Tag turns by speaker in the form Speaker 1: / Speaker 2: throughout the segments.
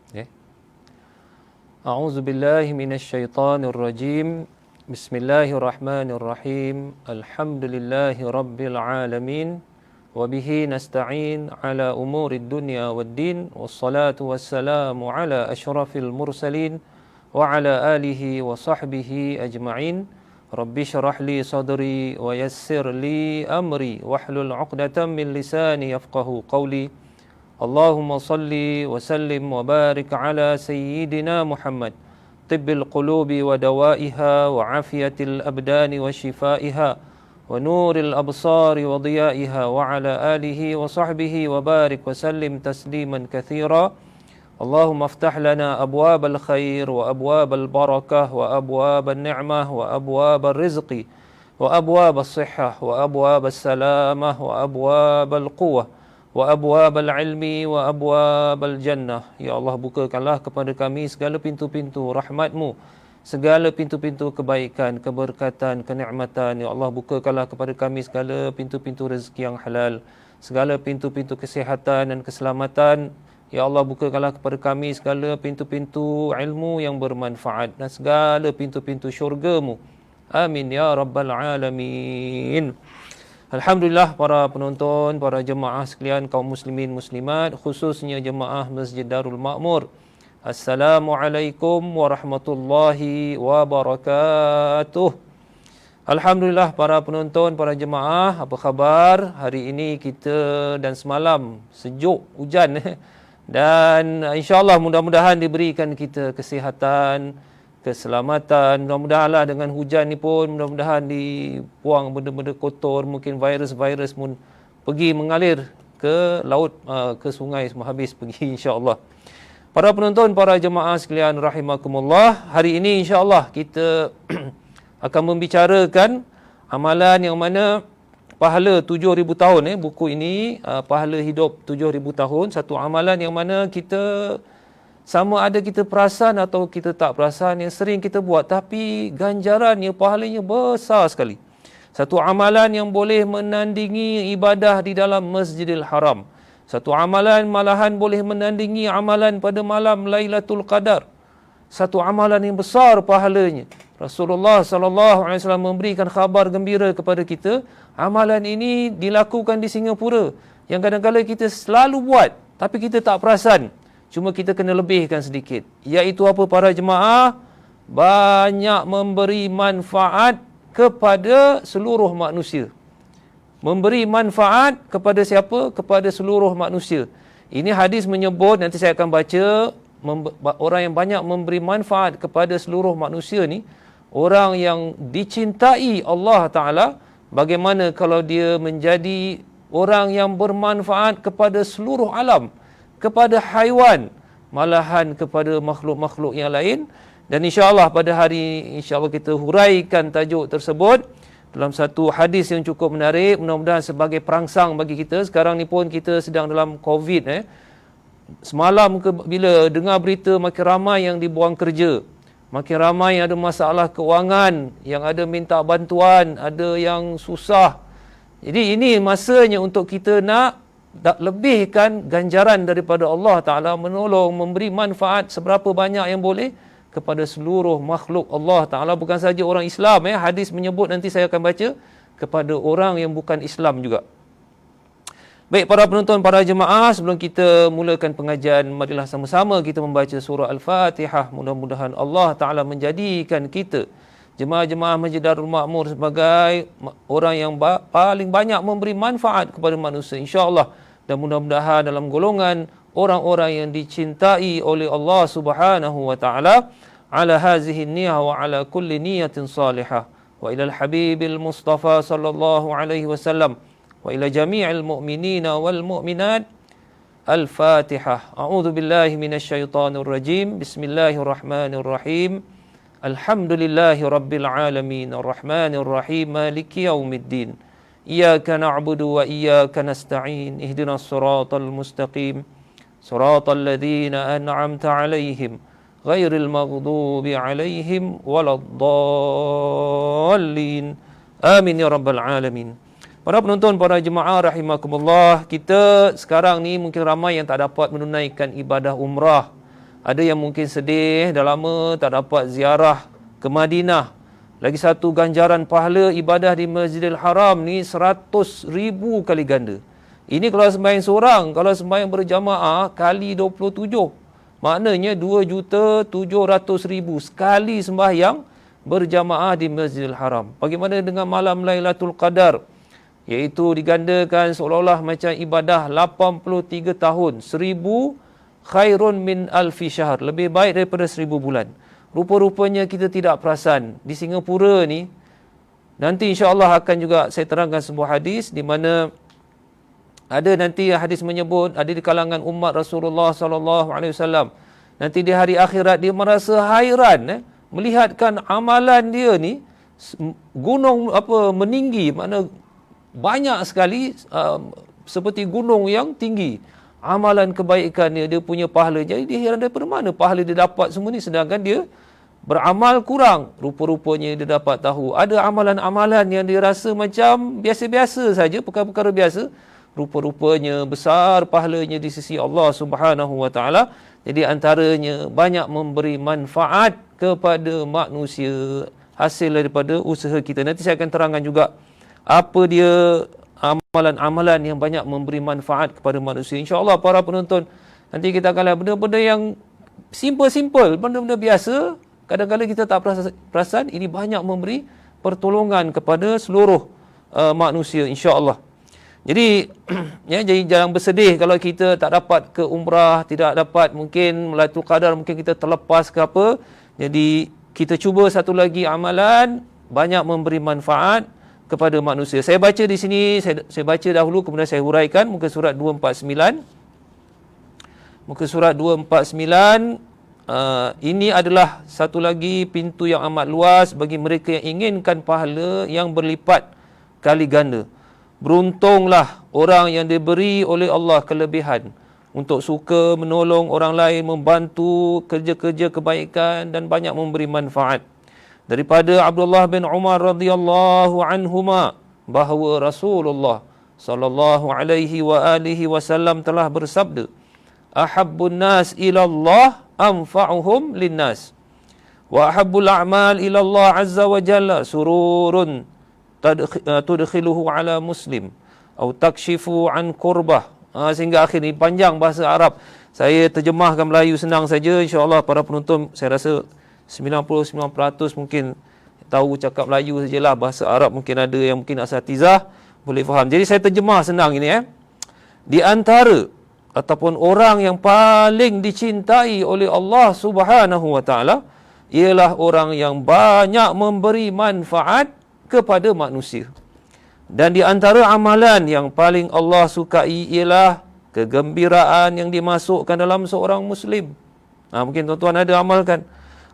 Speaker 1: Okay. A'udzu billahi minasyaitonir rajim. Bismillahirrahmanirrahim. Alhamdulillahi rabbil alamin. Wa bihi nasta'in ala umurid dunya waddin. Wassalatu wassalamu ala asyrafil mursalin wa ala alihi wa sahbihi ajma'in. Rabbi syrah li sadri wa yassir li amri wahlul 'uqdatam min lisani yafqahu qawli. Allahumma salli wa sallim wa barik ala sayyidina Muhammad tibbil qulubi wa dawaiha wa afiyatil abdani wa shifaiha wa nuril absari wa diyaiha wa ala alihi wa sahbihi wa barik wa sallim tasliman kathira. Allahumma aftah lana abwabal khair wa abwabal barakah wa abwabal ni'mah wa abwabal rizqi wa abwabal sihhah wa abwabal salamah wa abwabal quwwah wa abwabal ilmi wa abwabal jannah. Ya Allah, bukakanlah kepada kami segala pintu-pintu rahmat-Mu, segala pintu-pintu kebaikan, keberkatan, kenikmatan. Ya Allah, bukakanlah kepada kami segala pintu-pintu rezeki yang halal, segala pintu-pintu kesihatan dan keselamatan. Ya Allah, bukakanlah kepada kami segala pintu-pintu ilmu yang bermanfaat dan segala pintu-pintu syurga-Mu. Amin ya rabbal alamin. Alhamdulillah, para penonton, para jemaah sekalian, kaum muslimin muslimat, khususnya jemaah Masjid Darul Ma'mur. Assalamualaikum warahmatullahi wabarakatuh. Alhamdulillah, para penonton, para jemaah, apa khabar? Hari ini kita dan semalam sejuk, hujan. Dan insya-Allah mudah-mudahan diberikan kita kesihatan, keselamatan. Mudah-mudahanlah dengan hujan ni pun mudah-mudahan dibuang benda-benda kotor, mungkin virus-virus pun pergi mengalir ke laut, ke sungai, semua habis pergi insya-Allah. Para penonton, para jemaah sekalian rahimakumullah, hari ini insya-Allah kita akan membicarakan amalan yang mana pahala 7,000 tahun. Buku ini pahala hidup 7,000 tahun. Satu amalan yang mana kita sama ada kita perasan atau kita tak perasan, yang sering kita buat tapi ganjarannya, pahalanya besar sekali. Satu amalan yang boleh menandingi ibadah di dalam Masjidil Haram. Satu amalan malahan boleh menandingi amalan pada malam Lailatul Qadar. Satu amalan yang besar pahalanya. Rasulullah sallallahu alaihi wasallam memberikan khabar gembira kepada kita, amalan ini dilakukan di Singapura yang kadang-kadang kita selalu buat tapi kita tak perasan. Cuma kita kena lebihkan sedikit. Iaitu apa, para jemaah? Banyak memberi manfaat kepada seluruh manusia. Memberi manfaat kepada siapa? Kepada seluruh manusia. Ini hadis menyebut, nanti saya akan baca, orang yang banyak memberi manfaat kepada seluruh manusia ni, orang yang dicintai Allah Ta'ala. Bagaimana kalau dia menjadi orang yang bermanfaat kepada seluruh alam, kepada haiwan, malahan kepada makhluk-makhluk yang lain. Dan insya-Allah pada hari ini insya-Allah kita huraikan tajuk tersebut dalam satu hadis yang cukup menarik, mudah-mudahan sebagai perangsang bagi kita. Sekarang ni pun kita sedang dalam COVID. Semalam bila dengar berita makin ramai yang dibuang kerja, makin ramai yang ada masalah keuangan, yang ada minta bantuan, ada yang susah. Jadi ini masanya untuk kita nak lebihkan ganjaran daripada Allah Ta'ala, menolong, memberi manfaat seberapa banyak yang boleh kepada seluruh makhluk Allah Ta'ala. Bukan saja orang Islam. Hadis menyebut, nanti saya akan baca, kepada orang yang bukan Islam juga. Baik, para penonton, para jemaah, sebelum kita mulakan pengajian, marilah sama-sama kita membaca surah Al-Fatihah. Mudah-mudahan Allah Ta'ala menjadikan kita, jemaah-jemaah Masjid Darul Ma'mur, sebagai orang yang paling banyak memberi manfaat kepada manusia, insya-Allah. Dan mudah-mudahan dalam golongan orang-orang yang dicintai oleh Allah Subhanahu wa Ta'ala. Ala hazihi niyah wa ala kulli niyatin salihah. Wa ilal habibil Mustafa sallallahu alaihi wasallam. Wa ila jami'il mu'minina wal mu'minat. Al-Fatihah. A'udzu billahi minasyaitonir rajim. Bismillahirrahmanirrahim. Alhamdulillahi rabbil alamin. Arrahmanir rahim. Maliki yaumiddin. Iyyaka na'budu wa iyyaka nasta'in. Ihdinas siratal mustaqim. Siratal ladzina an'amta 'alaihim ghairil maghdubi 'alaihim waladdallin. Amin ya rabbal alamin. Para penonton, para jemaah rahimakumullah, kita sekarang ni mungkin ramai yang tak dapat menunaikan ibadah umrah Ada yang mungkin sedih, dah lama tak dapat ziarah ke Madinah. Lagi satu ganjaran pahala ibadah di Masjidil Haram ni 100,000 kali ganda. Ini kalau sembahyang seorang, kalau sembahyang berjamaah kali 27. Maknanya 2,700,000 sekali sembahyang berjamaah di Masjidil Haram. Bagaimana dengan malam Lailatul Qadar? Iaitu digandakan seolah-olah macam ibadah 83 tahun. 1,000 khairun min alfi syahr. Lebih baik daripada 1,000 bulan. Rupa-rupanya kita tidak perasan. Di Singapura ni, nanti insya-Allah akan juga saya terangkan sebuah hadis di mana ada nanti hadis menyebut ada di kalangan umat Rasulullah sallallahu alaihi wasallam. Nanti di hari akhirat dia merasa hairan melihatkan amalan dia ni gunung meninggi, makna banyak sekali seperti gunung yang tinggi. Amalan kebaikan dia punya pahala. Jadi dia heran daripada mana pahala dia dapat semua ni sedangkan dia beramal kurang. Rupa-rupanya dia dapat tahu ada amalan-amalan yang dia rasa macam biasa-biasa saja, perkara-perkara biasa. Rupa-rupanya besar pahalanya di sisi Allah Subhanahu wa taala. Jadi antaranya banyak memberi manfaat kepada manusia hasil daripada usaha kita. Nanti saya akan terangkan juga apa dia amalan-amalan yang banyak memberi manfaat kepada manusia. InsyaAllah para penonton, nanti kita akan lihat benda-benda yang simple-simple, benda-benda biasa. Kadang-kadang kita tak perasan ini banyak memberi pertolongan kepada seluruh manusia, insya-Allah. Jadi jadi jangan bersedih kalau kita tak dapat ke umrah, tidak dapat mungkin Lailatul Qadar, mungkin kita terlepas ke apa. Jadi kita cuba satu lagi amalan banyak memberi manfaat kepada manusia. Saya baca di sini, saya baca dahulu kemudian saya huraikan muka surat 249. Muka surat 249 ini adalah satu lagi pintu yang amat luas bagi mereka yang inginkan pahala yang berlipat kali ganda. Beruntunglah orang yang diberi oleh Allah kelebihan untuk suka menolong orang lain, membantu kerja-kerja kebaikan dan banyak memberi manfaat. Daripada Abdullah bin Umar radhiyallahu anhuma bahawa Rasulullah sallallahu alaihi wa alihi wasallam telah bersabda, "Ahabbun nas ila Allah anfa'uhum linnas wa ahabbul a'mal ila Allah azza wa jalla sururun tudkhiluhu ala muslim atau takshifu an kurbah." Sehingga akhir ni panjang bahasa Arab. Saya terjemahkan Melayu senang saja. InsyaAllah para penonton saya rasa 99% mungkin tahu cakap Melayu sajalah. Bahasa Arab mungkin ada yang mungkin asatizah boleh faham. Jadi saya terjemah senang ini. Di antara ataupun orang yang paling dicintai oleh Allah Subhanahu wa taala ialah orang yang banyak memberi manfaat kepada manusia. Dan di antara amalan yang paling Allah sukai ialah kegembiraan yang dimasukkan dalam seorang Muslim. Mungkin tuan-tuan ada amalkan.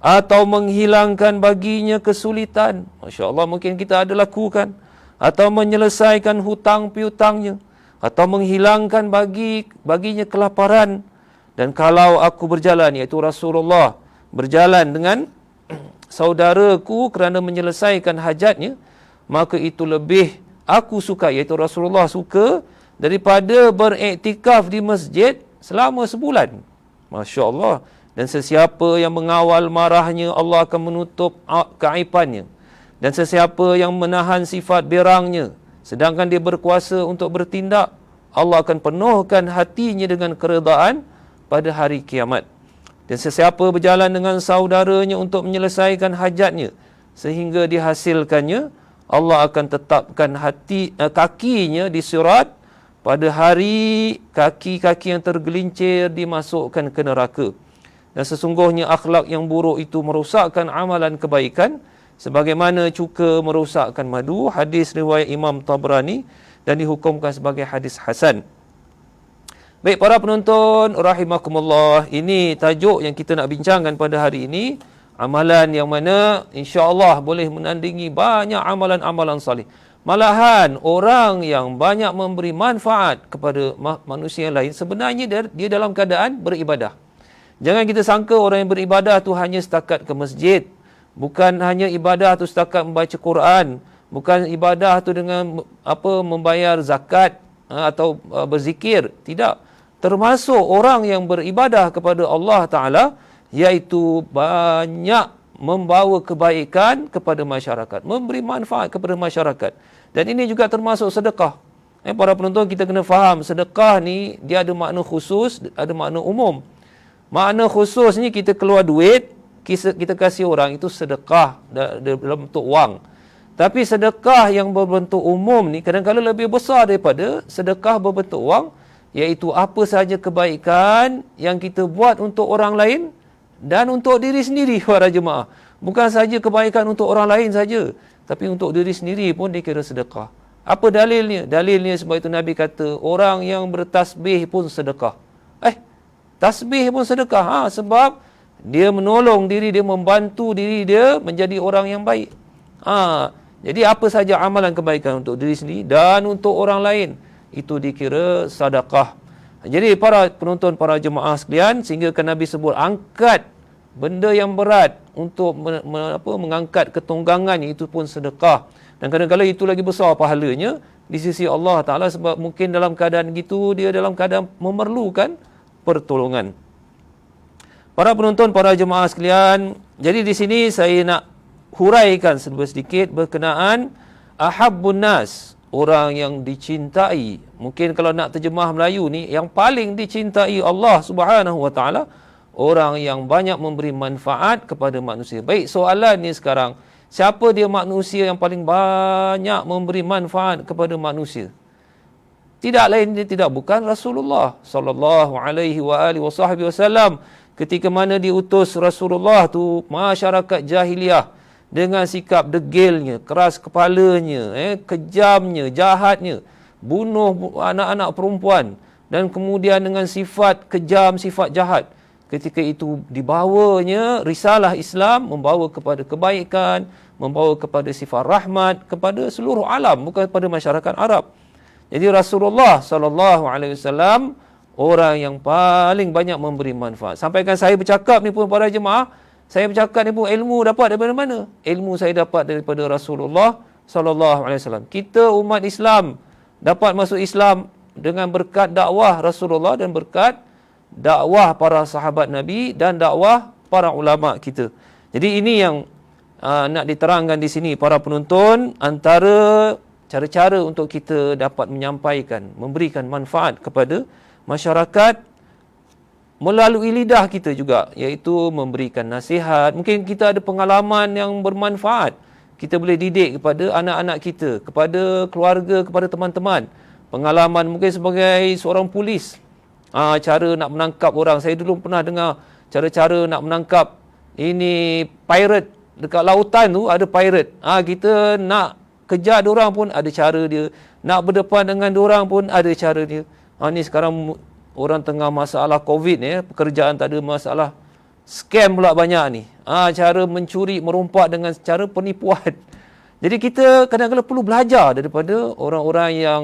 Speaker 1: Atau menghilangkan baginya kesulitan. Masya Allah mungkin kita ada lakukan. Atau menyelesaikan hutang piutangnya. Atau menghilangkan baginya kelaparan. Dan kalau aku berjalan, iaitu Rasulullah berjalan dengan saudaraku kerana menyelesaikan hajatnya, maka itu lebih aku suka, iaitu Rasulullah suka daripada beriktikaf di masjid selama sebulan. Masya Allah. Dan sesiapa yang mengawal marahnya, Allah akan menutup keaibannya. Dan sesiapa yang menahan sifat berangnya, sedangkan dia berkuasa untuk bertindak, Allah akan penuhkan hatinya dengan keredaan pada hari kiamat. Dan sesiapa berjalan dengan saudaranya untuk menyelesaikan hajatnya sehingga dihasilkannya, Allah akan tetapkan kakinya di sirat pada hari kaki-kaki yang tergelincir dimasukkan ke neraka. Dan sesungguhnya akhlak yang buruk itu merosakkan amalan kebaikan sebagaimana cuka merosakkan madu. Hadis riwayat Imam Tabrani dan dihukumkan sebagai hadis hasan. Baik para penonton rahimakumullah, ini tajuk yang kita nak bincangkan pada hari ini. Amalan yang mana insya-Allah boleh menandingi banyak amalan-amalan salih. Malahan orang yang banyak memberi manfaat kepada manusia lain sebenarnya dia dalam keadaan beribadah. Jangan kita sangka orang yang beribadah tu hanya setakat ke masjid. Bukan hanya ibadah tu setakat membaca Quran. Bukan ibadah tu dengan membayar zakat atau berzikir. Tidak. termasuk orang yang beribadah kepada Allah Ta'ala, iaitu banyak membawa kebaikan kepada masyarakat, memberi manfaat kepada masyarakat. Dan ini juga termasuk sedekah. Para penonton, kita kena faham, sedekah ni dia ada makna khusus, ada makna umum. Makna khusus ni kita keluar duit, kita kasih orang, itu sedekah dalam bentuk wang. Tapi sedekah yang berbentuk umum ni kadang-kadang lebih besar daripada sedekah berbentuk wang, iaitu apa sahaja kebaikan yang kita buat untuk orang lain dan untuk diri sendiri, para jemaah. Bukan saja kebaikan untuk orang lain saja, tapi untuk diri sendiri pun dikira sedekah. Apa dalilnya? Dalilnya sebab itu Nabi kata, orang yang bertasbih pun sedekah. Tasbih pun sedekah. Sebab dia menolong diri dia, membantu diri dia menjadi orang yang baik. Jadi apa saja amalan kebaikan untuk diri sendiri dan untuk orang lain, itu dikira sedekah. Jadi para penonton, para jemaah sekalian, sehingga kan Nabi sebut angkat benda yang berat untuk mengangkat ketunggangannya, itu pun sedekah. Dan kadang-kadang itu lagi besar pahalanya di sisi Allah Ta'ala, sebab mungkin dalam keadaan gitu dia dalam keadaan memerlukan pertolongan. Para penonton, para jemaah sekalian, jadi di sini saya nak huraikan sedikit berkenaan ahabbun nas, orang yang dicintai. Mungkin kalau nak terjemah Melayu ni, yang paling dicintai Allah Subhanahu wa Ta'ala, orang yang banyak memberi manfaat kepada manusia. Baik, soalan ni sekarang, siapa dia manusia yang paling banyak memberi manfaat kepada manusia? Tidak lain, tidak bukan Rasulullah sallallahu alaihi wasallam. Ketika mana diutus Rasulullah tu, masyarakat jahiliah dengan sikap degilnya, keras kepalanya, kejamnya, jahatnya, bunuh anak-anak perempuan, dan kemudian dengan sifat kejam, sifat jahat. Ketika itu dibawanya risalah Islam, membawa kepada kebaikan, membawa kepada sifat rahmat kepada seluruh alam, bukan kepada masyarakat Arab. Jadi Rasulullah sallallahu alaihi wasallam orang yang paling banyak memberi manfaat. Sampaikan saya bercakap ni pun, para jemaah, saya bercakap ni pun ilmu dapat daripada mana? Ilmu saya dapat daripada Rasulullah sallallahu alaihi wasallam. Kita umat Islam dapat masuk Islam dengan berkat dakwah Rasulullah dan berkat dakwah para sahabat Nabi dan dakwah para ulama kita. Jadi ini yang nak diterangkan di sini, para penonton, antara cara-cara untuk kita dapat menyampaikan, memberikan manfaat kepada masyarakat melalui lidah kita juga, iaitu memberikan nasihat. Mungkin kita ada pengalaman yang bermanfaat, kita boleh didik kepada anak-anak kita, kepada keluarga, kepada teman-teman. Pengalaman mungkin sebagai seorang polis, cara nak menangkap orang. Saya dulu pernah dengar cara-cara nak menangkap ini pirate dekat lautan tu, ada pirate. Kita nak kejar diorang pun ada cara dia, nak berdepan dengan diorang pun ada cara dia. Ni sekarang orang tengah masalah COVID ni, pekerjaan tak ada masalah, scam pula banyak ni. Cara mencuri, merompak dengan cara penipuan. Jadi kita kadang-kadang perlu belajar daripada orang-orang yang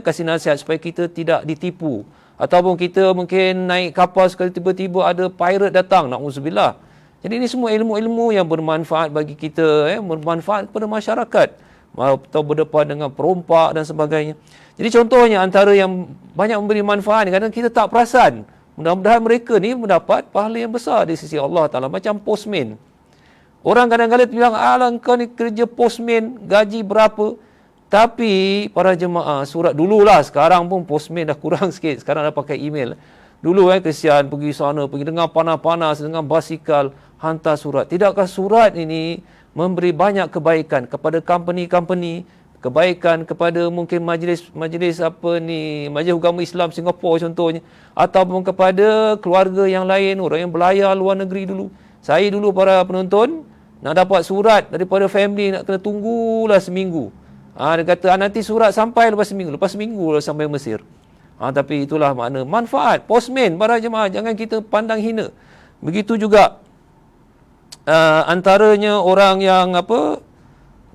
Speaker 1: kasih nasihat supaya kita tidak ditipu. Ataupun kita mungkin naik kapal sekali tiba-tiba ada pirate datang, na'udzubillah. Jadi ini semua ilmu-ilmu yang bermanfaat bagi kita, bermanfaat kepada masyarakat, atau berdepan dengan perompak dan sebagainya. Jadi contohnya antara yang banyak memberi manfaat ni, kadang kita tak perasan. Mudah-mudahan mereka ni mendapat pahala yang besar di sisi Allah Ta'ala. Macam postman. Orang kadang-kadang bilang, kau ni kerja postman, gaji berapa? Tapi para jemaah, surat dululah, sekarang pun postman dah kurang sikit. Sekarang dah pakai email. Dulu kesian pergi sana, pergi dengan panas-panas, dengan basikal, hantar surat. Tidakkah surat ini memberi banyak kebaikan kepada company-company, kebaikan kepada mungkin majlis Majlis Agama Islam Singapura contohnya, ataupun kepada keluarga yang lain, orang yang belayar luar negeri dulu. Saya dulu, para penonton, nak dapat surat daripada family, nak kena tunggulah seminggu. Dia kata nanti surat sampai lepas seminggu lah sampai Mesir. Tapi itulah makna manfaat postman, para jemaah, jangan kita pandang hina. Begitu juga antaranya orang yang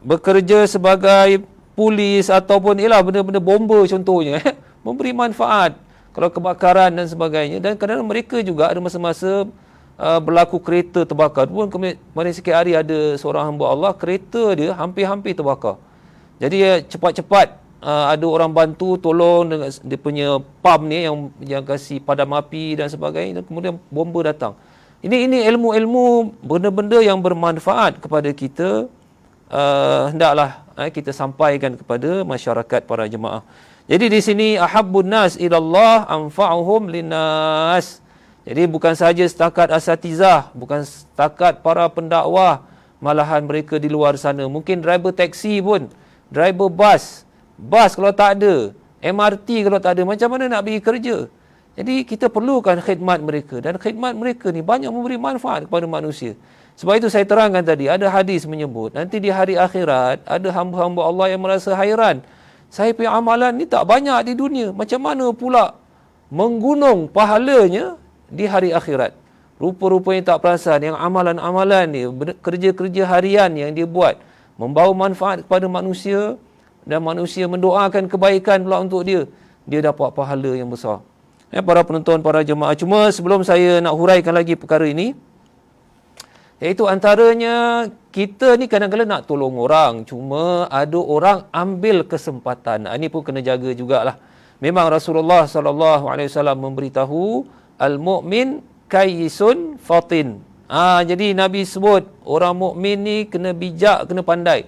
Speaker 1: bekerja sebagai polis ataupun benda-benda bomba contohnya, memberi manfaat kalau kebakaran dan sebagainya. Dan kadang-kadang mereka juga ada masa-masa berlaku kereta terbakar. Kemarin sikit hari ada seorang hamba Allah, kereta dia hampir-hampir terbakar. Jadi cepat-cepat ada orang bantu tolong dengan dia punya pump ni yang kasih padam api dan sebagainya, dan kemudian bomba datang. Ini ilmu-ilmu benda-benda yang bermanfaat kepada kita, hendaklah kita sampaikan kepada masyarakat para jemaah. Jadi di sini ahabbun nas ilallah anfa'uhum linnas. Jadi bukan sahaja setakat asatizah, bukan setakat para pendakwah, malahan mereka di luar sana. Mungkin driver taksi pun, driver bas kalau tak ada, MRT kalau tak ada, macam mana nak pergi kerja? Jadi kita perlukan khidmat mereka, dan khidmat mereka ni banyak memberi manfaat kepada manusia. Sebab itu saya terangkan tadi, ada hadis menyebut, nanti di hari akhirat, ada hamba-hamba Allah yang merasa hairan. Saya punya amalan ni tak banyak di dunia, macam mana pula menggunung pahalanya di hari akhirat? Rupa-rupanya tak perasan yang amalan-amalan ni, kerja-kerja harian yang dia buat, membawa manfaat kepada manusia, dan manusia mendoakan kebaikan pula untuk dia, dia dapat pahala yang besar. Para penonton, para jemaah, cuma sebelum saya nak huraikan lagi perkara ini, iaitu antaranya kita ni kadang-kadang nak tolong orang, cuma ada orang ambil kesempatan. Ini pun kena jaga jugalah. Memang Rasulullah SAW memberitahu al-mu'min kayyisun fatin. Jadi Nabi sebut orang mukmin ni kena bijak, kena pandai.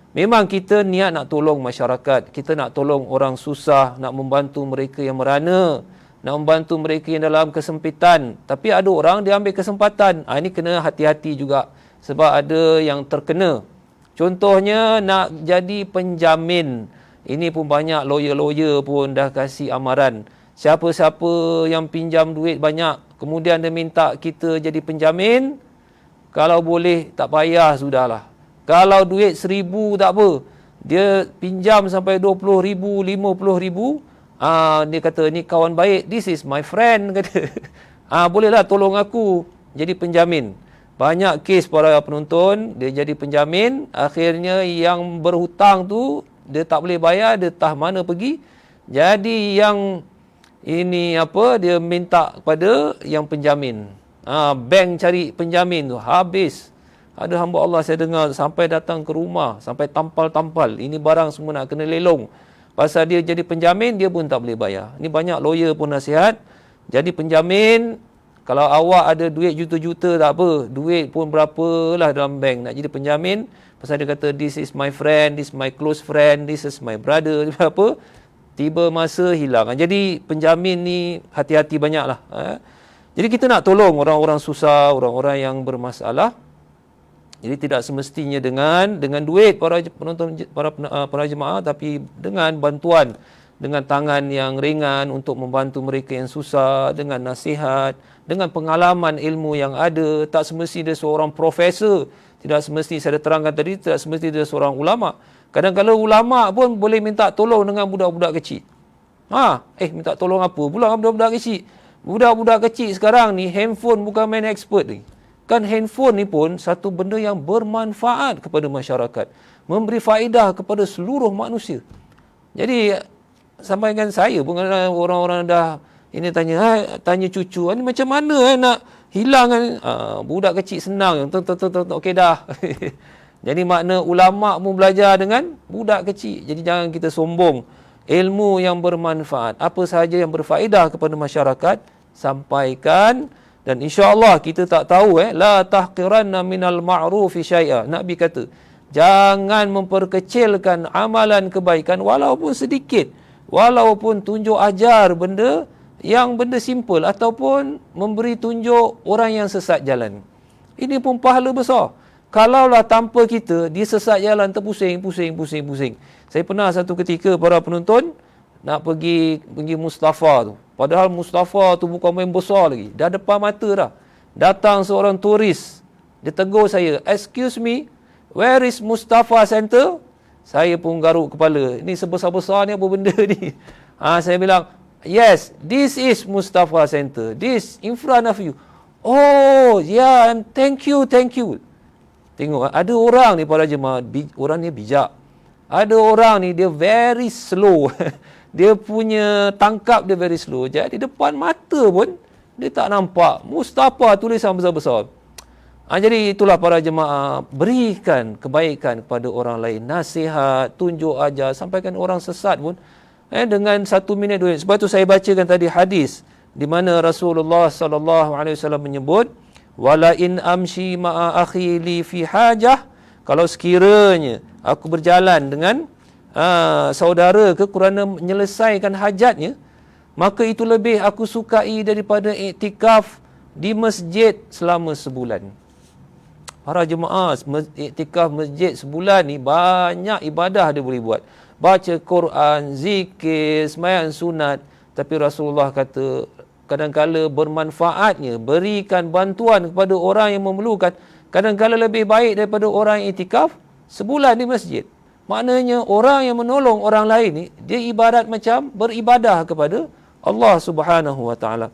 Speaker 1: Memang kita niat nak tolong masyarakat, kita nak tolong orang susah, nak membantu mereka yang merana, nak membantu mereka yang dalam kesempitan. Tapi ada orang dia ambil kesempatan. Ini kena hati-hati juga, sebab ada yang terkena. Contohnya nak jadi penjamin. Ini pun banyak lawyer-lawyer pun dah kasih amaran. Siapa-siapa yang pinjam duit banyak, kemudian dia minta kita jadi penjamin, kalau boleh tak payah sudahlah. Kalau duit 1,000 tak apa, dia pinjam sampai 20,000, 50,000, dia kata ni kawan baik, this is my friend, kata. Bolehlah tolong aku jadi penjamin. Banyak kes para penonton, dia jadi penjamin, akhirnya yang berhutang tu dia tak boleh bayar, dia tah mana pergi. Jadi yang ini dia minta kepada yang penjamin. Bank cari penjamin tu habis. Ada hamba Allah saya dengar sampai datang ke rumah, sampai tampal-tampal. Ini barang semua nak kena lelong. Pasal dia jadi penjamin, dia pun tak boleh bayar. Ini banyak lawyer pun nasihat. Jadi penjamin, kalau awak ada duit juta-juta tak apa. Duit pun berapalah dalam bank. Nak jadi penjamin, pasal dia kata this is my friend, this is my close friend, this is my brother, apa. Tiba masa hilang. Jadi penjamin ni hati-hati banyaklah. Jadi kita nak tolong orang-orang susah, orang-orang yang bermasalah. Jadi tidak semestinya dengan duit para penonton, para jemaah, tapi dengan bantuan, dengan tangan yang ringan untuk membantu mereka yang susah, dengan nasihat, dengan pengalaman ilmu yang ada. Tak semestinya dia seorang profesor, tidak semestinya saya dah terangkan tadi, tidak semestinya dia seorang ulama. Kadang-kadang ulama pun boleh minta tolong dengan budak-budak kecil. Minta tolong apa pula budak-budak kecil? Budak-budak kecil sekarang ni handphone bukan main expert ni. Kan handphone ni pun satu benda yang bermanfaat kepada masyarakat, memberi faedah kepada seluruh manusia. Jadi sampaikan saya pun orang-orang dah ini tanya cucu, ni macam mana nak hilangkan budak kecil senang. Okey dah. Jadi makna ulama pun belajar dengan budak kecil. Jadi jangan kita sombong. Ilmu yang bermanfaat, apa sahaja yang berfaedah kepada masyarakat, sampaikan. Dan insya-Allah kita tak tahu la tahqiranna minal ma'rufi syai'a. Nabi kata, jangan memperkecilkan amalan kebaikan walaupun sedikit. Walaupun tunjuk ajar benda simple, ataupun memberi tunjuk orang yang sesat jalan. Ini pun pahala besar. Kalaulah tanpa kita, dia sesat jalan, terpusing. Saya pernah satu ketika para penonton nak pergi Mustafa tu. Padahal Mustafa tu bukan main besar lagi. Dah depan mata dah. Datang seorang turis. Dia tegur saya, excuse me, where is Mustafa Center? Saya pun garuk kepala. Ini sebesar-besar ni apa benda ni? Saya bilang, yes, this is Mustafa Center. This in front of you. Oh, yeah, thank you. Tengok, ada orang ni para jemaah, orang ni bijak. Ada orang ni dia very slow. Dia punya tangkap dia very slow. Jadi depan mata pun dia tak nampak Mustafa tulisan besar-besar. Jadi itulah para jemaah, berikan kebaikan kepada orang lain, nasihat, tunjuk ajar, sampaikan orang sesat pun dengan 1 minit 2 minit. Sebab tu saya bacakan tadi hadis di mana Rasulullah sallallahu alaihi wasallam menyebut, wala in amshi ma'a akhi li fi hajah, kalau sekiranya aku berjalan dengan saudara ke kerana menyelesaikan hajatnya, maka itu lebih aku sukai daripada iktikaf di masjid selama sebulan. Para jemaah, iktikaf masjid sebulan ni banyak ibadah dia boleh buat. Baca Quran, zikir, sembahyang sunat. Tapi Rasulullah kata, kadang-kala bermanfaatnya, berikan bantuan kepada orang yang memerlukan, kadang-kala lebih baik daripada orang yang iktikaf sebulan di masjid. Maknanya orang yang menolong orang lain ni, dia ibarat macam beribadah kepada Allah Subhanahu Wa Taala.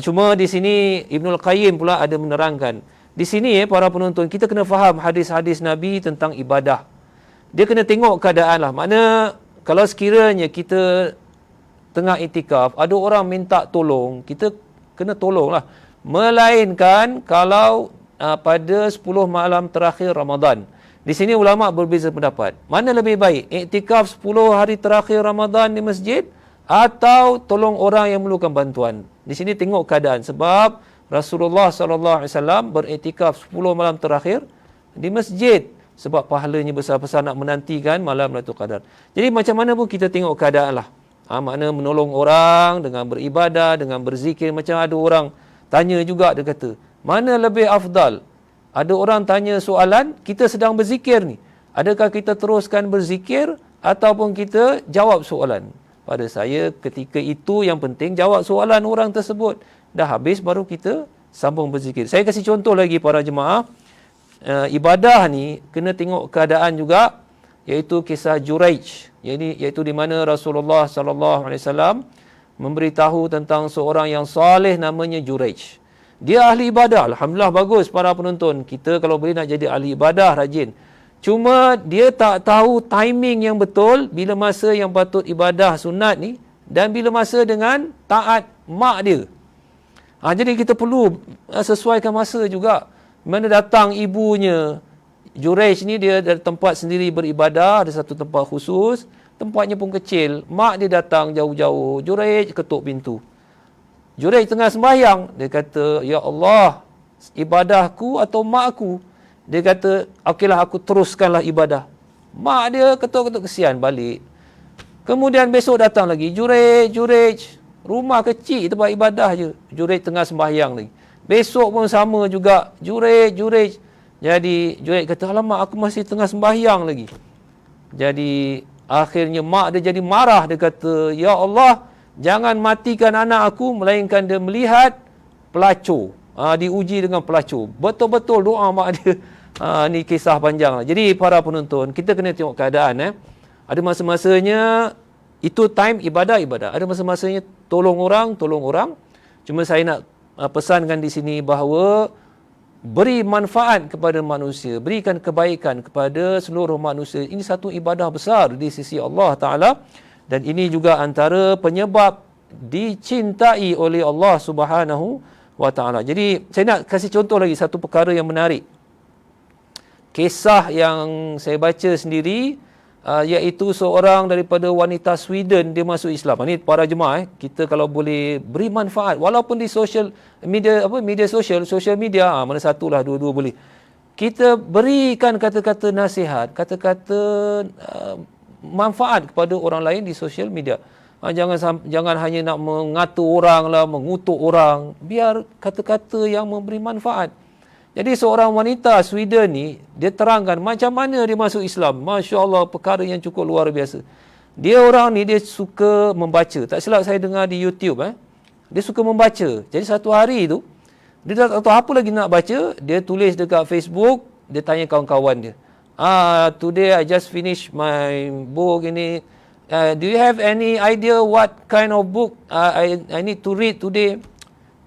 Speaker 1: Cuma di sini Ibnul Qayyim pula ada menerangkan. Di sini para penonton, kita kena faham hadis-hadis Nabi tentang ibadah. Dia kena tengok keadaan lah. Makna kalau sekiranya kita tengah iktikaf, ada orang minta tolong, kita kena tolong lah. Melainkan kalau pada 10 malam terakhir Ramadan. Di sini ulama berbeza pendapat. Mana lebih baik? Iktikaf 10 hari terakhir Ramadan di masjid atau tolong orang yang memerlukan bantuan? Di sini tengok keadaan. Sebab Rasulullah SAW beriktikaf 10 malam terakhir di masjid. Sebab pahalanya besar-besar nak menantikan malam Lailatul Qadar. Jadi macam mana pun kita tengok keadaan lah. Makna menolong orang dengan beribadah, dengan berzikir. Macam ada orang tanya juga, dia kata, mana lebih afdal? Ada orang tanya soalan, kita sedang berzikir ni. Adakah kita teruskan berzikir ataupun kita jawab soalan? Pada saya, ketika itu yang penting jawab soalan orang tersebut. Dah habis baru kita sambung berzikir. Saya kasih contoh lagi para jemaah. Ibadah ni kena tengok keadaan juga, iaitu kisah Juraij. Iaitu di mana Rasulullah SAW memberitahu tentang seorang yang saleh namanya Juraij. Dia ahli ibadah. Alhamdulillah, bagus para penonton. Kita kalau boleh nak jadi ahli ibadah, rajin. Cuma dia tak tahu timing yang betul bila masa yang patut ibadah sunat ni dan bila masa dengan taat mak dia. Jadi kita perlu sesuaikan masa juga. Mana datang ibunya. Juraij ni dia ada tempat sendiri beribadah, ada satu tempat khusus. Tempatnya pun kecil. Mak dia datang jauh-jauh. Juraij ketuk pintu. Juraij tengah sembahyang. Dia kata, ya Allah, ibadahku atau mak aku? Dia kata, okeylah, aku teruskanlah ibadah. Mak dia ketuk-ketuk, kesian, balik. Kemudian besok datang lagi. Juraij. Rumah kecil, tempat ibadah je. Juraij tengah sembahyang lagi. Besok pun sama juga. Juraij. Jadi Juraij kata, alamak, aku masih tengah sembahyang lagi. Jadi akhirnya mak dia jadi marah. Dia kata, ya Allah, jangan matikan anak aku, melainkan dia melihat pelacur. Diuji dengan pelacur. Betul-betul doa mak dia. Ni kisah panjang lah. Jadi para penonton, kita kena tengok keadaan. Ada masa-masanya, itu time ibadah. Ada masa-masanya tolong orang. Cuma saya nak pesankan di sini bahawa beri manfaat kepada manusia, berikan kebaikan kepada seluruh manusia. Ini satu ibadah besar di sisi Allah Ta'ala. Dan ini juga antara penyebab dicintai oleh Allah Subhanahu Wa Ta'ala. Jadi saya nak kasih contoh lagi satu perkara yang menarik. Kisah yang saya baca sendiri, iaitu seorang daripada wanita Sweden, dia masuk Islam. Ini para jemaah, kita kalau boleh beri manfaat walaupun di social media, social media, mana satulah, dua-dua boleh. Kita berikan kata-kata nasihat, kata-kata manfaat kepada orang lain di social media. Jangan hanya nak mengata orang lah, mengutuk orang. Biar kata-kata yang memberi manfaat. Jadi seorang wanita Sweden ni, dia terangkan macam mana dia masuk Islam. Masya Allah, perkara yang cukup luar biasa. Dia orang ni, dia suka membaca. Tak silap saya dengar di YouTube. Dia suka membaca. Jadi satu hari tu, dia tak tahu apa lagi nak baca. Dia tulis dekat Facebook, dia tanya kawan-kawan dia. Today I just finished my book ini. Do you have any idea what kind of book I need to read today?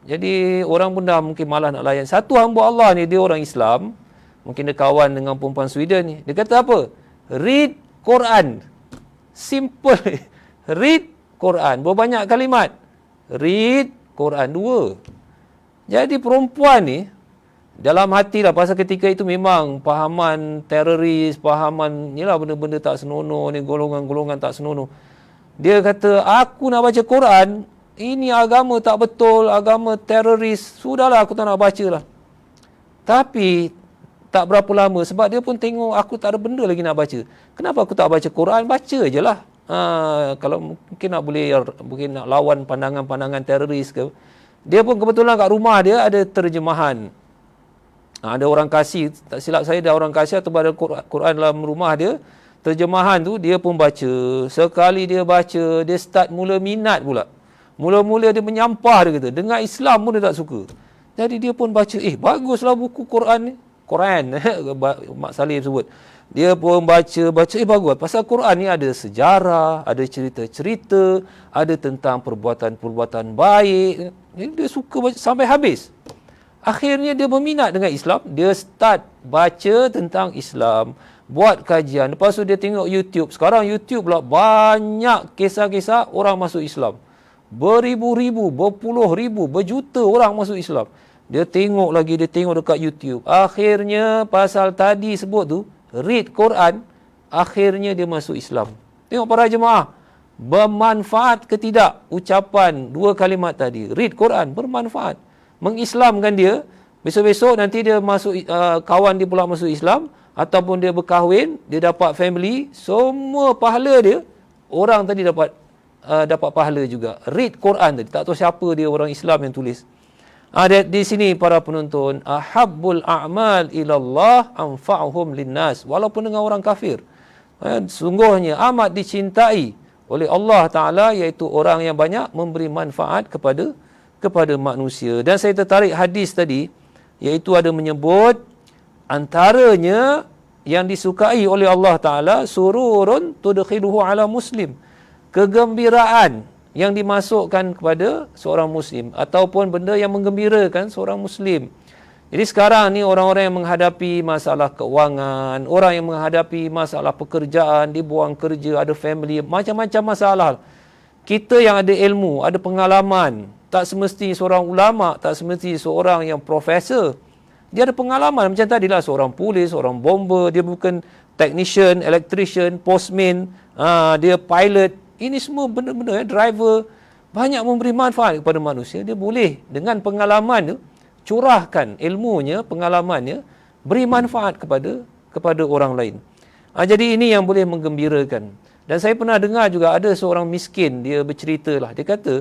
Speaker 1: Jadi orang pun dah mungkin malas nak layan. Satu hamba Allah ni, dia orang Islam. Mungkin dia kawan dengan perempuan Sweden ni. Dia kata apa? Read Quran. Simple. Read Quran. Berapa banyak kalimat? Read Quran. 2. Jadi perempuan ni, dalam hati lah, pasal ketika itu memang pahaman teroris, pahaman ni lah benda-benda tak senonoh ni, golongan-golongan tak senonoh. Dia kata, aku nak baca Quran, ini agama tak betul, agama teroris, sudahlah aku tak nak baca lah. Tapi tak berapa lama, sebab dia pun tengok aku tak ada benda lagi nak baca. Kenapa aku tak baca Quran? Baca je lah. Kalau mungkin nak mungkin nak lawan pandangan-pandangan teroris ke. Dia pun kebetulan kat rumah dia ada terjemahan. Ada orang kasih, tak silap saya ada orang kasih atau ada Quran dalam rumah dia. Terjemahan tu dia pun baca. Sekali dia baca, dia start mula minat pula. Mula-mula dia menyampah dia kata. Dengar Islam pun dia tak suka. Jadi dia pun baca, baguslah buku Quran ni. Quran, Mak Saleh sebut. Dia pun baca, bagus. Pasal Quran ni ada sejarah, ada cerita-cerita, ada tentang perbuatan-perbuatan baik. Jadi dia suka baca sampai habis. Akhirnya dia berminat dengan Islam. Dia start baca tentang Islam. Buat kajian. Lepas tu dia tengok YouTube. Sekarang YouTube pula banyak kisah-kisah orang masuk Islam. Beribu-ribu, berpuluh ribu, berjuta orang masuk Islam. Dia tengok lagi, dia tengok dekat YouTube. Akhirnya pasal tadi sebut tu, read Quran, akhirnya dia masuk Islam. Tengok para jemaah, bermanfaat ke tidak ucapan dua kalimat tadi. Read Quran, bermanfaat. Mengislamkan dia, besok-besok nanti dia masuk, kawan dia pula masuk Islam, ataupun dia berkahwin, dia dapat family, semua pahala dia, orang tadi dapat pahala juga. Read Quran tadi, tak tahu siapa dia orang Islam yang tulis. Di sini para penonton, ahabbul a'mal ilallah anfa'uhum linnas, walaupun dengan orang kafir. Sungguhnya amat dicintai oleh Allah Ta'ala, iaitu orang yang banyak memberi manfaat kepada manusia. Dan saya tertarik hadis tadi, iaitu ada menyebut antaranya yang disukai oleh Allah Ta'ala, sururun tudkhiluhu ala muslim, kegembiraan yang dimasukkan kepada seorang Muslim, ataupun benda yang menggembirakan seorang Muslim. Jadi sekarang ni orang-orang yang menghadapi masalah keuangan, orang yang menghadapi masalah pekerjaan, dibuang kerja, ada family, macam-macam masalah. Kita yang ada ilmu, ada pengalaman, tak semesti seorang ulama, tak semesti seorang yang profesor. Dia ada pengalaman, macam tadilah seorang polis, seorang bomber, dia bukan technician, electrician, postman, dia pilot. Ini semua benda-benda, driver, banyak memberi manfaat kepada manusia. Dia boleh dengan pengalaman tu, curahkan ilmunya, pengalamannya, beri manfaat kepada orang lain. Jadi ini yang boleh menggembirakan. Dan saya pernah dengar juga ada seorang miskin, dia bercerita lah. Dia kata,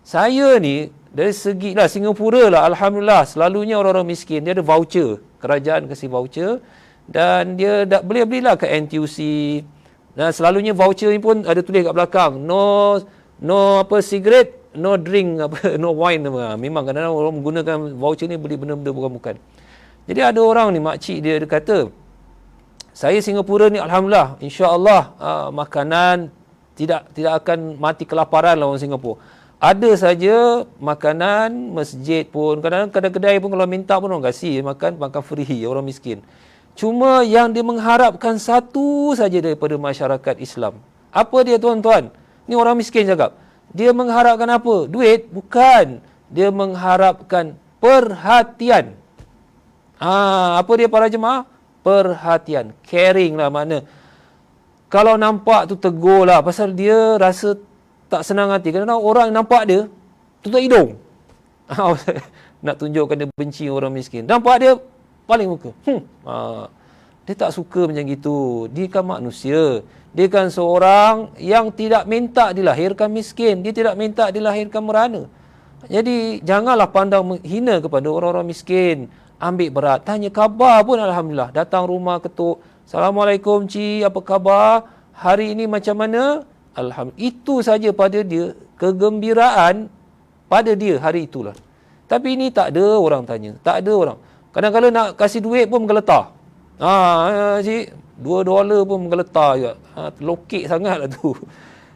Speaker 1: saya ni dari segi lah Singapura lah, alhamdulillah, selalunya orang-orang miskin, dia ada voucher. Kerajaan kasih voucher. Dan dia boleh belilah ke NTUC. Dan selalunya voucher ni pun ada tulis kat belakang, no cigarette, no drink, no wine. Memang kadang-kadang orang menggunakan voucher ni beli benda-benda bukan-bukan. Jadi ada orang ni, makcik dia kata, saya Singapura ni alhamdulillah, insya-Allah makanan tidak akan mati kelaparan lah orang Singapura. Ada saja makanan, masjid pun, kadang-kadang kedai-kedai pun kalau minta pun orang kasih makan free orang miskin. Cuma yang dia mengharapkan satu saja daripada masyarakat Islam. Apa dia tuan-tuan? Ni orang miskin cakap. Dia mengharapkan apa? Duit? Bukan. Dia mengharapkan perhatian. Apa dia para jemaah? Perhatian. Caring lah makna. Kalau nampak tu tegur lah. Pasal dia rasa tak senang hati. Kadang-kadang orang nampak dia, tutup hidung. Nak tunjukkan dia benci orang miskin. Nampak dia, paling muka. Dia tak suka macam gitu. Dia kan manusia. Dia kan seorang yang tidak minta dilahirkan miskin. Dia tidak minta dilahirkan merana. Jadi janganlah pandang menghina kepada orang-orang miskin. Ambil berat. Tanya khabar pun alhamdulillah. Datang rumah ketuk. Assalamualaikum cik, apa khabar? Hari ini macam mana? Alhamdulillah. Itu saja pada dia. Kegembiraan pada dia hari itulah. Tapi ini tak ada orang tanya. Tak ada orang. Kadang-kadang nak kasih duit pun menggeletar. Cik, $2 pun menggeletar juga. Lokek sangatlah tu.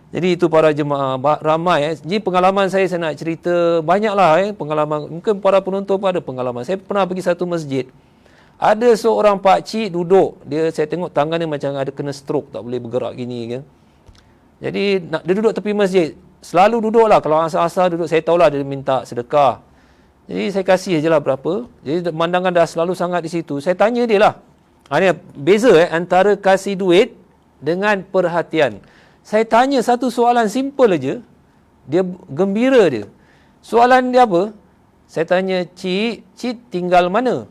Speaker 1: Jadi itu para jemaah ramai. Jadi pengalaman saya nak cerita banyaklah pengalaman. Mungkin para penonton pun ada pengalaman. Saya pernah pergi satu masjid. Ada seorang pakcik duduk. Saya tengok tangan dia macam ada kena stroke, tak boleh bergerak gini kan. Jadi dia duduk tepi masjid. Selalu duduklah. Kalau asal-asal duduk, saya tahulah dia minta sedekah. Jadi saya kasih je lah berapa. Jadi pemandangan dah selalu sangat di situ. Saya tanya dia lah. Ni beza antara kasih duit dengan perhatian. Saya tanya satu soalan simple aja. Dia gembira dia. Soalan dia apa? Saya tanya, Cik tinggal mana?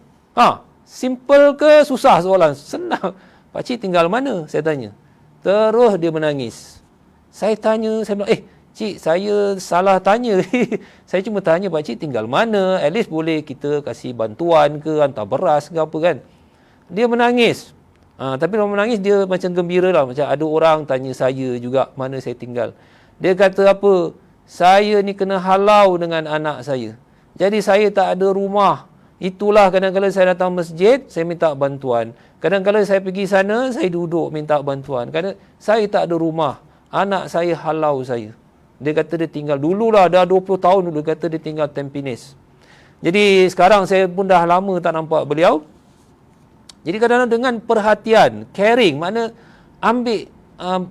Speaker 1: Simple ke susah soalan? Senang. Pak Cik tinggal mana? Saya tanya. Terus dia menangis. Saya tanya, saya bilang, Cik, saya salah tanya. Saya cuma tanya Pak Cik tinggal mana. At least boleh kita kasih bantuan ke, hantar beras ke apa kan. Dia menangis. Tapi kalau menangis, dia macam gembira lah. Macam ada orang tanya saya juga mana saya tinggal. Dia kata apa? Saya ni kena halau dengan anak saya. Jadi saya tak ada rumah. Itulah kadang-kadang saya datang masjid, saya minta bantuan. Kadang-kadang saya pergi sana, saya duduk minta bantuan. Kadang saya tak ada rumah. Anak saya halau saya. Dia kata dia tinggal dululah, dah 20 tahun dulu, dia kata dia tinggal Tampines. Jadi sekarang saya pun dah lama tak nampak beliau. Jadi kadang-kadang dengan perhatian, caring, makna ambil,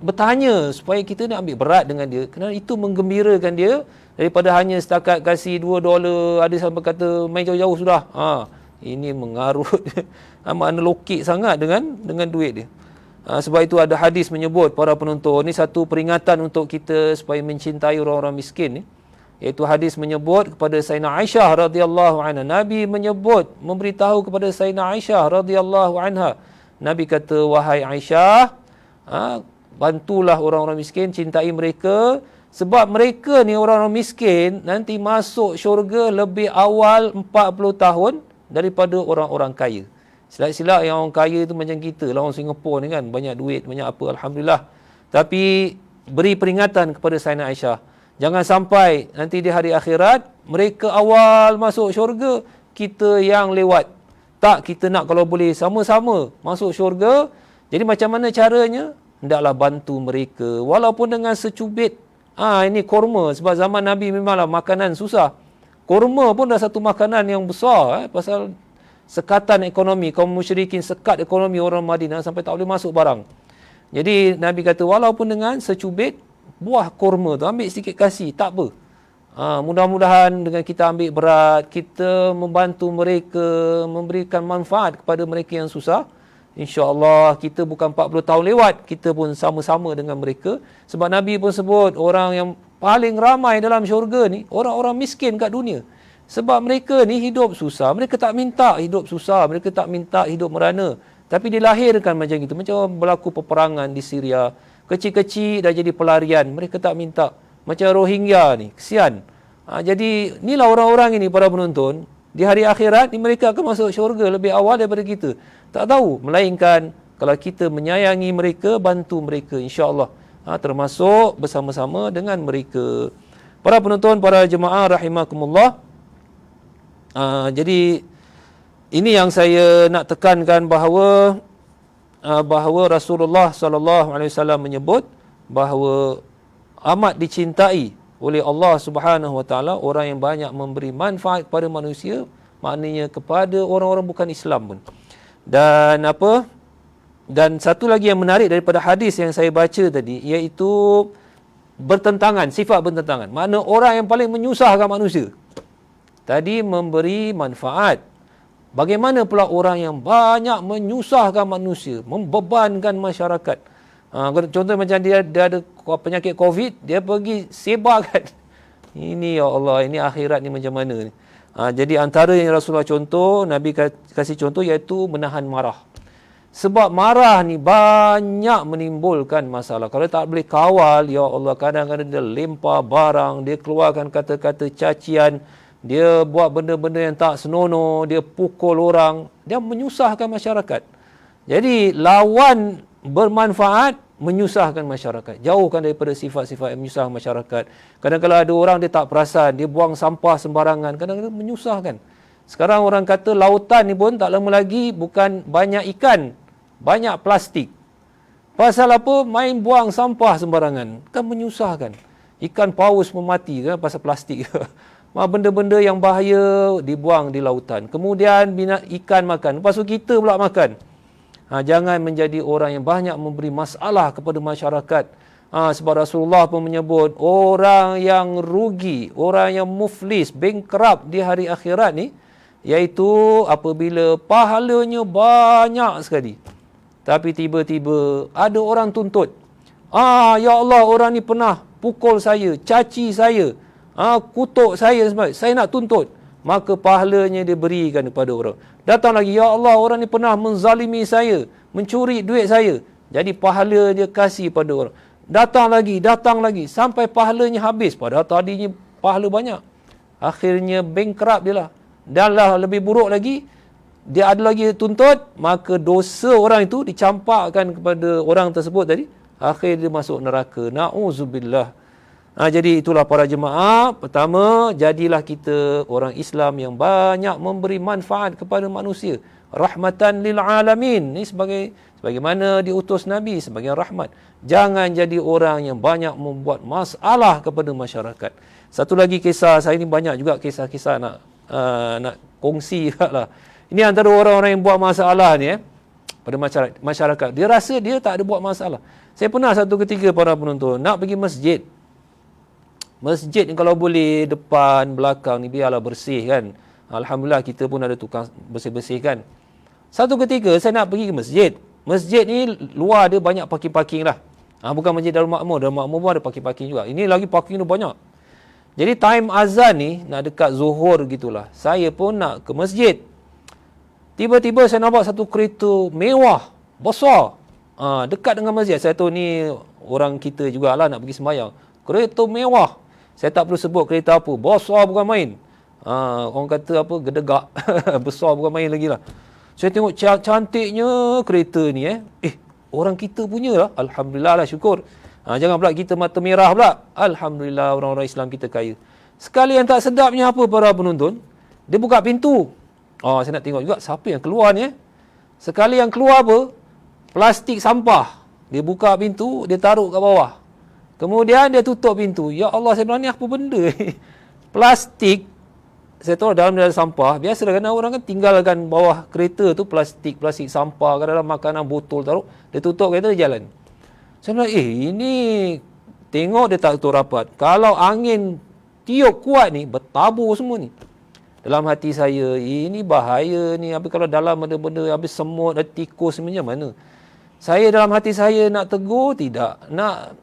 Speaker 1: bertanya supaya kita ni ambil berat dengan dia. Kerana itu menggembirakan dia daripada hanya setakat kasih $2. Ada sampai kata main jauh-jauh sudah. Ini mengarut. Makna lokek sangat dengan duit dia. Sebab itu ada hadis menyebut para penonton, ini satu peringatan untuk kita supaya mencintai orang-orang miskin ni. Iaitu hadis menyebut kepada Sayyidina Aisyah radhiyallahu anha. Nabi menyebut, memberitahu kepada Sayyidina Aisyah radhiyallahu anha. Nabi kata, wahai Aisyah, bantulah orang-orang miskin, cintai mereka. Sebab mereka ni orang-orang miskin nanti masuk syurga lebih awal 40 tahun daripada orang-orang kaya. Silap-silap yang orang kaya tu macam kita lah, orang Singapura ni kan, banyak duit, banyak apa, Alhamdulillah. Tapi beri peringatan kepada Sayyidina Aisyah, jangan sampai nanti di hari akhirat mereka awal masuk syurga, kita yang lewat. Tak, kita nak kalau boleh sama-sama masuk syurga. Jadi macam mana caranya? Hendaklah bantu mereka walaupun dengan secubit. Ini korma, sebab zaman Nabi memanglah makanan susah. Korma pun dah satu makanan yang besar, pasal sekatan ekonomi, kaum musyrikin sekat ekonomi orang Madinah sampai tak boleh masuk barang. Jadi Nabi kata walaupun dengan secubit buah kurma tu, ambil sikit kasih, tak apa. Mudah-mudahan dengan kita ambil berat, kita membantu mereka, memberikan manfaat kepada mereka yang susah, insya-Allah kita bukan 40 tahun lewat, kita pun sama-sama dengan mereka. Sebab Nabi pun sebut orang yang paling ramai dalam syurga ni orang-orang miskin kat dunia. Sebab mereka ni hidup susah, mereka tak minta hidup susah, mereka tak minta hidup merana. Tapi dilahirkan macam itu, macam berlaku peperangan di Syria. Kecil-kecil dah jadi pelarian, mereka tak minta. Macam Rohingya ni, kesian. Jadi inilah orang-orang ini para penonton. Di hari akhirat ni mereka akan masuk syurga lebih awal daripada kita. Tak tahu, melainkan kalau kita menyayangi mereka, bantu mereka insya-Allah. Termasuk bersama-sama dengan mereka. Para penonton, para jemaah rahimakumullah. Jadi ini yang saya nak tekankan bahawa Rasulullah sallallahu alaihi wasallam menyebut bahawa amat dicintai oleh Allah Subhanahu wa taala orang yang banyak memberi manfaat kepada manusia, maknanya kepada orang-orang bukan Islam pun. Dan satu lagi yang menarik daripada hadis yang saya baca tadi, iaitu bertentangan, sifat bertentangan. Makna orang yang paling menyusahkan manusia tadi memberi manfaat. Bagaimana pula orang yang banyak menyusahkan manusia, membebankan masyarakat? Contoh macam dia ada penyakit COVID, dia pergi sebarkan. Ini ya Allah, ini akhirat ni macam mana ni? Jadi antara yang Rasulullah contoh, Nabi kasih contoh iaitu menahan marah. Sebab marah ni banyak menimbulkan masalah. Kalau tak boleh kawal, ya Allah, kadang-kadang dia lempar barang, dia keluarkan kata-kata cacian, dia buat benda-benda yang tak senonoh, dia pukul orang, dia menyusahkan masyarakat. Jadi lawan bermanfaat, menyusahkan masyarakat. Jauhkan daripada sifat-sifat yang menyusahkan masyarakat. Kadang-kadang ada orang dia tak perasan, dia buang sampah sembarangan, kadang-kadang menyusahkan. Sekarang orang kata lautan ni pun tak lama lagi bukan banyak ikan, banyak plastik. Pasal apa? Main buang sampah sembarangan, kan menyusahkan. Ikan paus pun mati kan pasal plastik. Benda-benda yang bahaya dibuang di lautan. Kemudian ikan makan. Lepas tu kita pula makan. Jangan menjadi orang yang banyak memberi masalah kepada masyarakat. Sebab Rasulullah pun menyebut orang yang rugi, orang yang muflis, bankrupt di hari akhirat ni, iaitu apabila pahalanya banyak sekali, tapi tiba-tiba ada orang tuntut. Ya Allah, orang ni pernah pukul saya, caci saya, kutuk saya, saya nak tuntut. Maka pahalanya dia berikan kepada orang. Datang lagi, ya Allah, orang ni pernah menzalimi saya, mencuri duit saya. Jadi pahala dia kasih pada orang. Datang lagi, sampai pahalanya habis. Padahal tadinya pahala banyak. Akhirnya bankrupt dia lah. Dan lah lebih buruk lagi, dia ada lagi tuntut, maka dosa orang itu dicampakkan kepada orang tersebut tadi. Akhirnya dia masuk neraka. Na'udzubillah. Jadi itulah para jemaah. Pertama, jadilah kita orang Islam yang banyak memberi manfaat kepada manusia. Rahmatan lil alamin. Ini sebagaimana diutus Nabi sebagai rahmat. Jangan jadi orang yang banyak membuat masalah kepada masyarakat. Satu lagi kisah, saya ni banyak juga kisah-kisah nak kongsi lah. Ini antara orang-orang yang buat masalah ni pada masyarakat. Dia rasa dia tak ada buat masalah. Saya pernah satu ketika para penonton nak pergi masjid. Masjid ni kalau boleh depan, belakang ni biarlah bersih kan. Alhamdulillah kita pun ada tukang bersih-bersih kan. Satu ketika saya nak pergi ke masjid. Masjid ni luar dia banyak parking-parking lah. Bukan masjid Darul Makmur. Darul Makmur pun ada parking-parking juga. Ini lagi parking tu banyak. Jadi time azan ni nak dekat zuhur gitulah. Saya pun nak ke masjid. Tiba-tiba saya nampak satu kereta mewah, besar. Dekat dengan masjid. Saya tahu ni orang kita jugalah nak pergi sembahyang. Kereta mewah. Saya tak perlu sebut kereta apa. Besar bukan main. Orang kata apa, gedegak. Besar bukan main lagi lah. Saya tengok cantiknya kereta ni. Orang kita punya lah. Alhamdulillah lah, syukur. Jangan pula kita mata merah pula. Alhamdulillah orang-orang Islam kita kaya. Sekali yang tak sedapnya apa para penonton? Dia buka pintu. Saya nak tengok juga siapa yang keluar ni. Sekali yang keluar apa? Plastik sampah. Dia buka pintu, dia taruh kat bawah. Kemudian dia tutup pintu. Ya Allah, saya bilang ni apa benda? Plastik. Saya tahu dalam sampah. Biasalah kan orang kan tinggalkan bawah kereta tu plastik sampah. Kadang-kadang makanan, botol taruh. Dia tutup kereta, dia jalan. Saya bilang, ini tengok dia tak tutup rapat. Kalau angin tiup kuat ni, bertabur semua ni. Dalam hati saya, ini bahaya ni. Habis kalau dalam ada benda, habis semut, ada tikus macam mana? Saya dalam hati saya nak tegur, tidak. Nak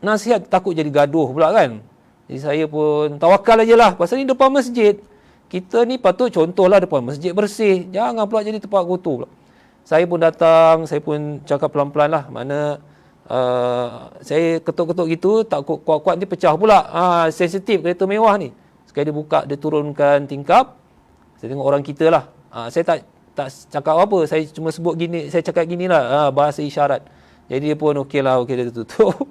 Speaker 1: nasihat, takut jadi gaduh pula kan. Jadi saya pun tawakal aja lah. Pasal ni depan masjid. Kita ni patut contohlah depan masjid bersih. Jangan pula jadi tempat kotor pula. Saya pun datang, saya pun cakap pelan-pelan lah. Mana saya ketuk-ketuk gitu, takut kuat-kuat dia pecah pula. Sensitif kereta mewah ni. Sekali dia buka, dia turunkan tingkap. Saya tengok orang kita lah. Saya tak cakap apa. Saya cuma sebut gini, saya cakap gini lah. Bahasa isyarat. Jadi dia pun okey dia tutup.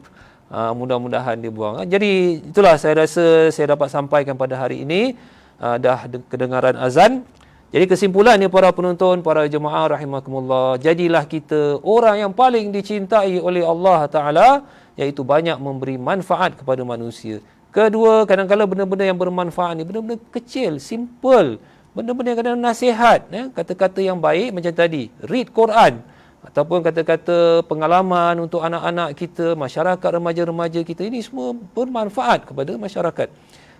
Speaker 1: Mudah-mudahan dia buang. Jadi itulah saya rasa saya dapat sampaikan pada hari ini. Dah kedengaran azan. Jadi kesimpulannya para penonton, para jemaah rahimakumullah, jadilah kita orang yang paling dicintai oleh Allah Ta'ala, iaitu banyak memberi manfaat kepada manusia. Kedua, kadang-kadang benda-benda yang bermanfaat ni, benda-benda kecil, simple, benda-benda yang kadang nasihat, kata-kata yang baik macam tadi, read Quran, ataupun kata-kata pengalaman untuk anak-anak kita, masyarakat, remaja-remaja kita, ini semua bermanfaat kepada masyarakat.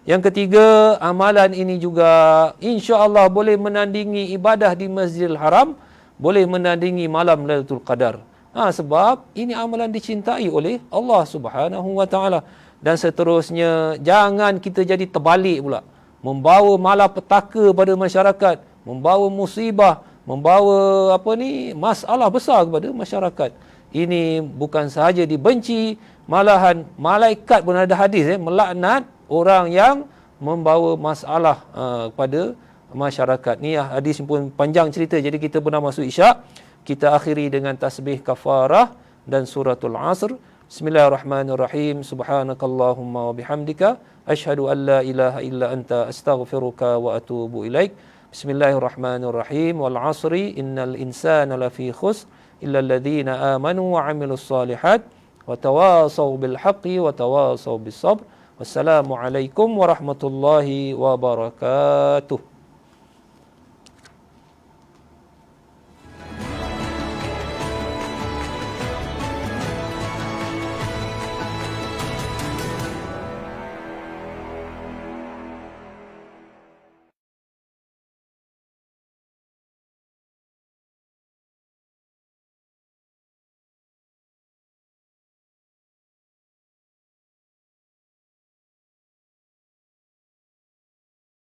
Speaker 1: Yang ketiga, amalan ini juga insya-Allah boleh menandingi ibadah di Masjidil Haram, boleh menandingi malam Lailatul Qadar. Sebab ini amalan dicintai oleh Allah Subhanahu wa taala. Dan seterusnya, jangan kita jadi terbalik pula, membawa malapetaka pada masyarakat, membawa musibah, membawa masalah besar kepada masyarakat. Ini bukan sahaja dibenci, malahan malaikat pun ada hadis melaknat orang yang membawa masalah kepada masyarakat. Ni hadis pun panjang cerita, jadi kita pernah masuk Isyak. Kita akhiri dengan tasbih kafarah dan suratul Asr. Bismillahirrahmanirrahim. Subhanakallahumma wa bihamdika asyhadu an la ilaha illa anta astaghfiruka wa atubu ilaik. Bismillahirrahmanirrahim. Wal 'asri innal insana lafi khusr illa alladhina amanu wa 'amilus solihat wa tawasaw bil haqqi wa tawasaw bis sabr. Wassalamualaikum warahmatullahi wabarakatuh.